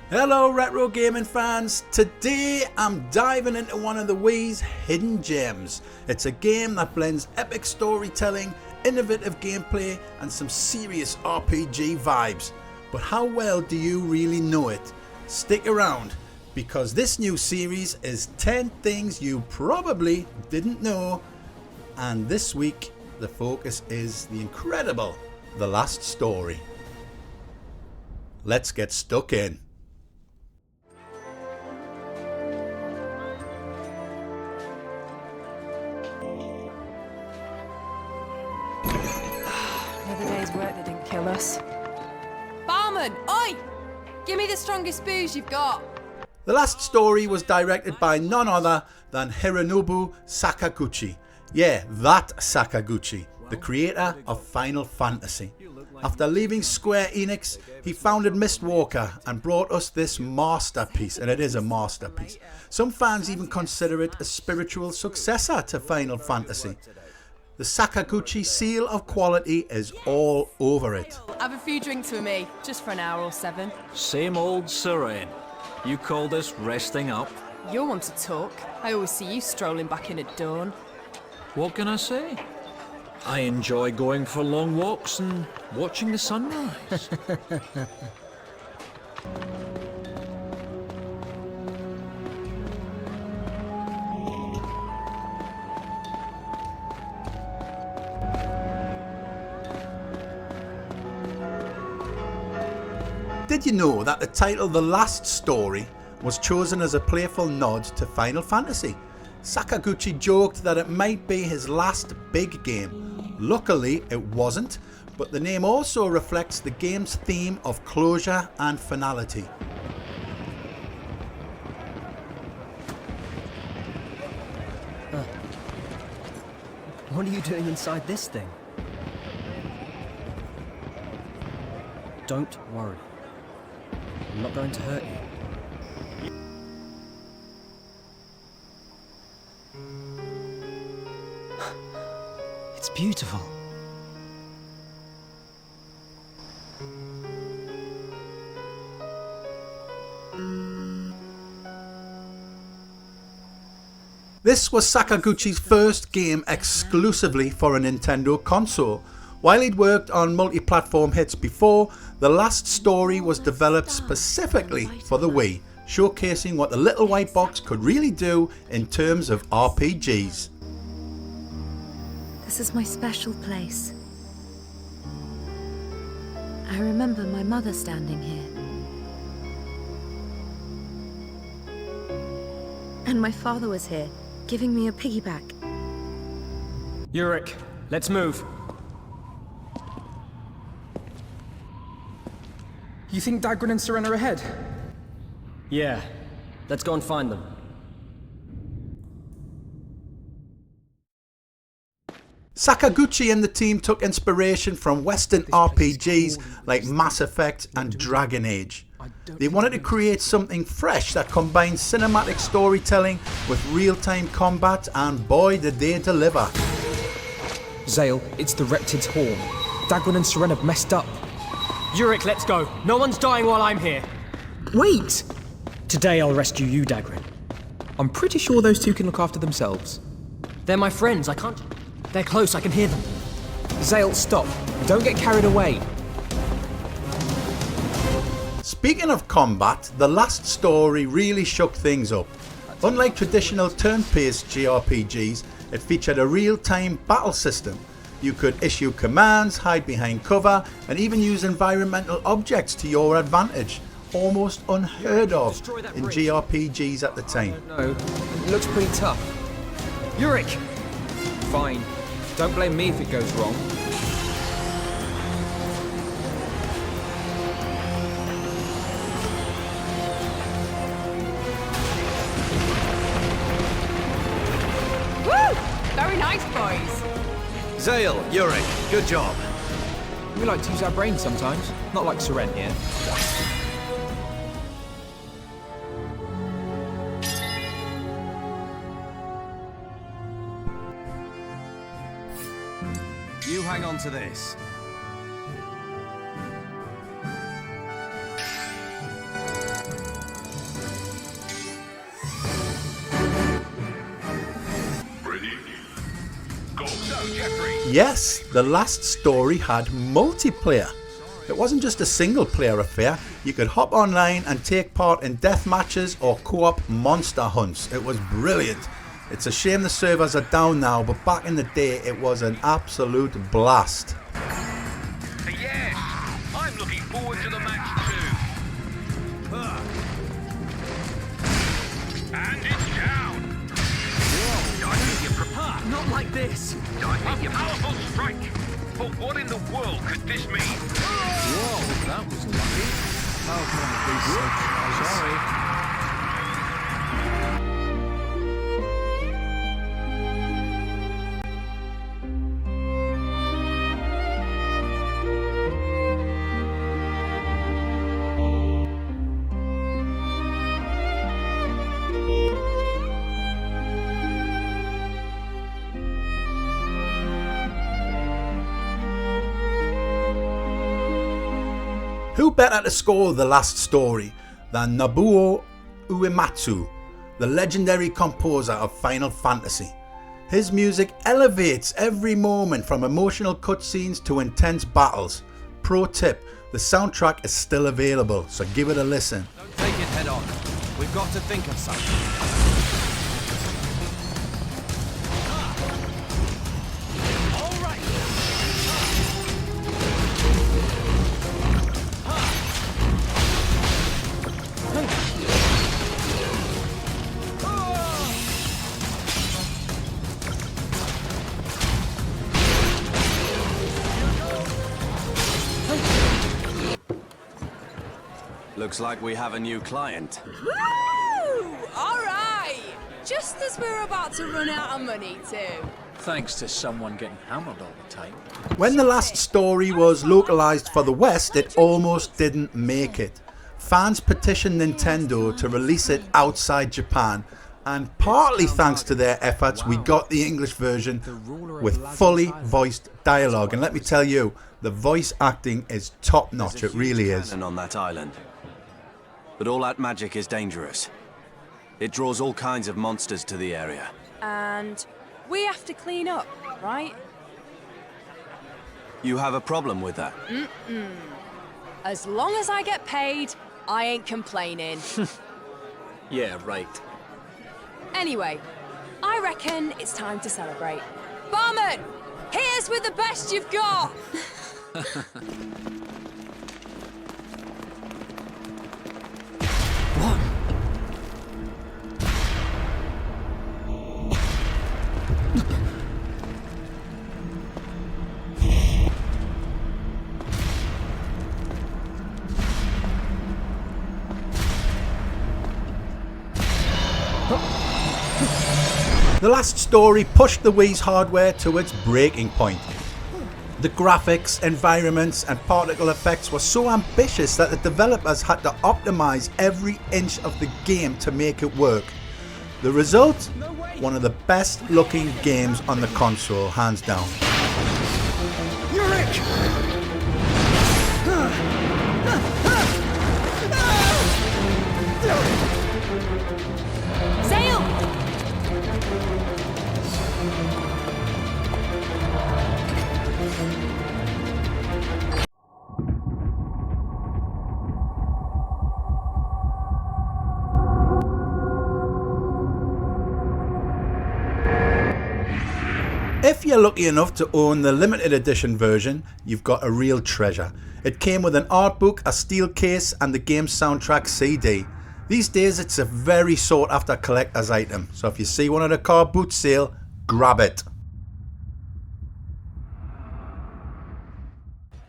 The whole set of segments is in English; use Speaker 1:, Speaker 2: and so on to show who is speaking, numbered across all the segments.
Speaker 1: Hello retro gaming fans, today I'm diving into one of the Wii's hidden gems. It's a game that blends epic storytelling, innovative gameplay and some serious RPG vibes. But how well do you really know it? Stick around, because this new series is 10 things you probably didn't know, and this week the focus is the incredible The Last Story. Let's get stuck in.
Speaker 2: Another day's work that didn't kill us. Barman, oi! Give me the strongest booze you've got.
Speaker 1: The Last Story was directed by none other than Hironobu Sakaguchi. Yeah, that Sakaguchi, the creator of Final Fantasy. After leaving Square Enix, he founded Mistwalker and brought us this masterpiece, and it is a masterpiece. Some fans even consider it a spiritual successor to Final Fantasy. The Sakaguchi seal of quality is all over it.
Speaker 2: Have a few drinks with me, just for an hour or 7.
Speaker 3: Same old serene. You call this resting up?
Speaker 2: You'll want to talk. I always see you strolling back in at dawn.
Speaker 3: What can I say? I enjoy going for long walks and watching the sunrise.
Speaker 1: Did you know that the title The Last Story was chosen as a playful nod to Final Fantasy? Sakaguchi joked that it might be his last big game. Luckily it wasn't, but the name also reflects the game's theme of closure and finality.
Speaker 4: What are you doing inside this thing? Don't worry. I'm not going to hurt you. It's beautiful.
Speaker 1: This was Sakaguchi's first game exclusively for a Nintendo console. While he'd worked on multi-platform hits before, The Last Story was developed specifically for the Wii, showcasing what the little white box could really do in terms of RPGs.
Speaker 5: This is my special place. I remember my mother standing here. And my father was here, giving me a piggyback.
Speaker 4: Yurik, let's move.
Speaker 6: You think Dagran and Serena are ahead?
Speaker 4: Yeah, let's go and find them.
Speaker 1: Sakaguchi and the team took inspiration from Western RPGs like Mass Effect and Dragon Age. They wanted to create something fresh that combined cinematic storytelling with real-time combat, and boy did they deliver.
Speaker 6: Zale, it's the Reptid's horn. Dagran and Serena have messed up.
Speaker 4: Yurik, let's go. No one's dying while I'm here.
Speaker 6: Wait!
Speaker 4: Today I'll rescue you, Dagran.
Speaker 6: I'm pretty sure those two can look after themselves.
Speaker 4: They're my friends, I can't... They're close, I can hear them.
Speaker 6: Zale, stop. Don't get carried away.
Speaker 1: Speaking of combat, The Last Story really shook things up. Unlike traditional turn-based JRPGs, it featured a real-time battle system. You could issue commands, hide behind cover, and even use environmental objects to your advantage. Almost unheard of in JRPGs at the time.
Speaker 6: No, it looks pretty tough.
Speaker 4: Yurik!
Speaker 6: Fine. Don't blame me if it goes wrong.
Speaker 2: Woo! Very nice, boys.
Speaker 3: Zale, Yurik, good job.
Speaker 6: We like to use our brains sometimes, not like Seren here.
Speaker 3: You hang on to this.
Speaker 1: Yes, the Last Story had multiplayer. It wasn't just a single player affair. You could hop online and take part in death matches or co-op monster hunts. It was brilliant. It's a shame the servers are down now, but back in the day it was an absolute blast.
Speaker 7: Yes, I'm looking forward to the match too. And it's down. Whoa, I think you're prepared.
Speaker 3: Not like this!
Speaker 7: A powerful strike. But what in the world could this mean?
Speaker 3: Whoa, that was lucky. How can I be so sorry?
Speaker 1: Who better to score The Last Story than Nobuo Uematsu, the legendary composer of Final Fantasy? His music elevates every moment from emotional cutscenes to intense battles. Pro tip, the soundtrack is still available, so give it a listen.
Speaker 8: Don't take it head on. We've got to think of something. Looks like we have a new client.
Speaker 2: Woo! All right! Just as we're about to run out of money too.
Speaker 3: Thanks to someone getting hammered all the time.
Speaker 1: When The Last Story was localized for the West, it almost didn't make it. Fans petitioned Nintendo to release it outside Japan, and partly thanks to their efforts, we got the English version with fully voiced dialogue. And let me tell you, the voice acting is top notch. It really is.
Speaker 8: On that island. But all that magic is dangerous. It draws all kinds of monsters to the area.
Speaker 2: And we have to clean up, right?
Speaker 8: You have a problem with that?
Speaker 2: As long as I get paid, I ain't complaining.
Speaker 3: Yeah, right.
Speaker 2: Anyway, I reckon it's time to celebrate. Barman, hit us with the best you've got!
Speaker 1: The Last Story pushed the Wii's hardware to its breaking point. The graphics, environments and particle effects were so ambitious that the developers had to optimize every inch of the game to make it work. The result? One of the best looking games on the console, hands down.
Speaker 2: Sail!
Speaker 1: If you're lucky enough to own the limited edition version, you've got a real treasure. It came with an art book, a steel case and the game's soundtrack CD. These days it's a very sought after collector's item, so if you see one at a car boot sale, grab it.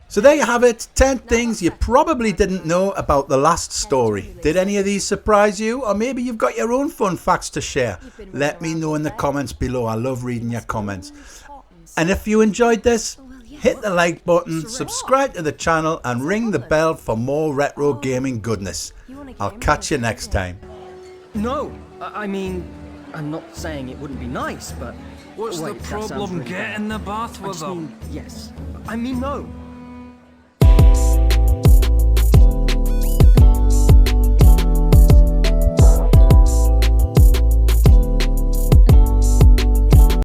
Speaker 1: So there you have it, 10 things you probably didn't know about The Last Story. Did any of these surprise you? Or maybe you've got your own fun facts to share. Let me know in the comments below. I love reading your comments. And if you enjoyed this, hit the like button, subscribe to the channel and ring the bell for more retro gaming goodness. I'll catch you next time.
Speaker 4: No, I mean, I'm not saying it wouldn't be nice, but...
Speaker 3: What's
Speaker 4: Wait,
Speaker 3: the
Speaker 4: that sounds
Speaker 3: problem
Speaker 4: really
Speaker 3: getting
Speaker 4: bad.
Speaker 3: the bath
Speaker 4: I
Speaker 3: with
Speaker 4: just
Speaker 3: them?
Speaker 4: mean, yes. I mean, no.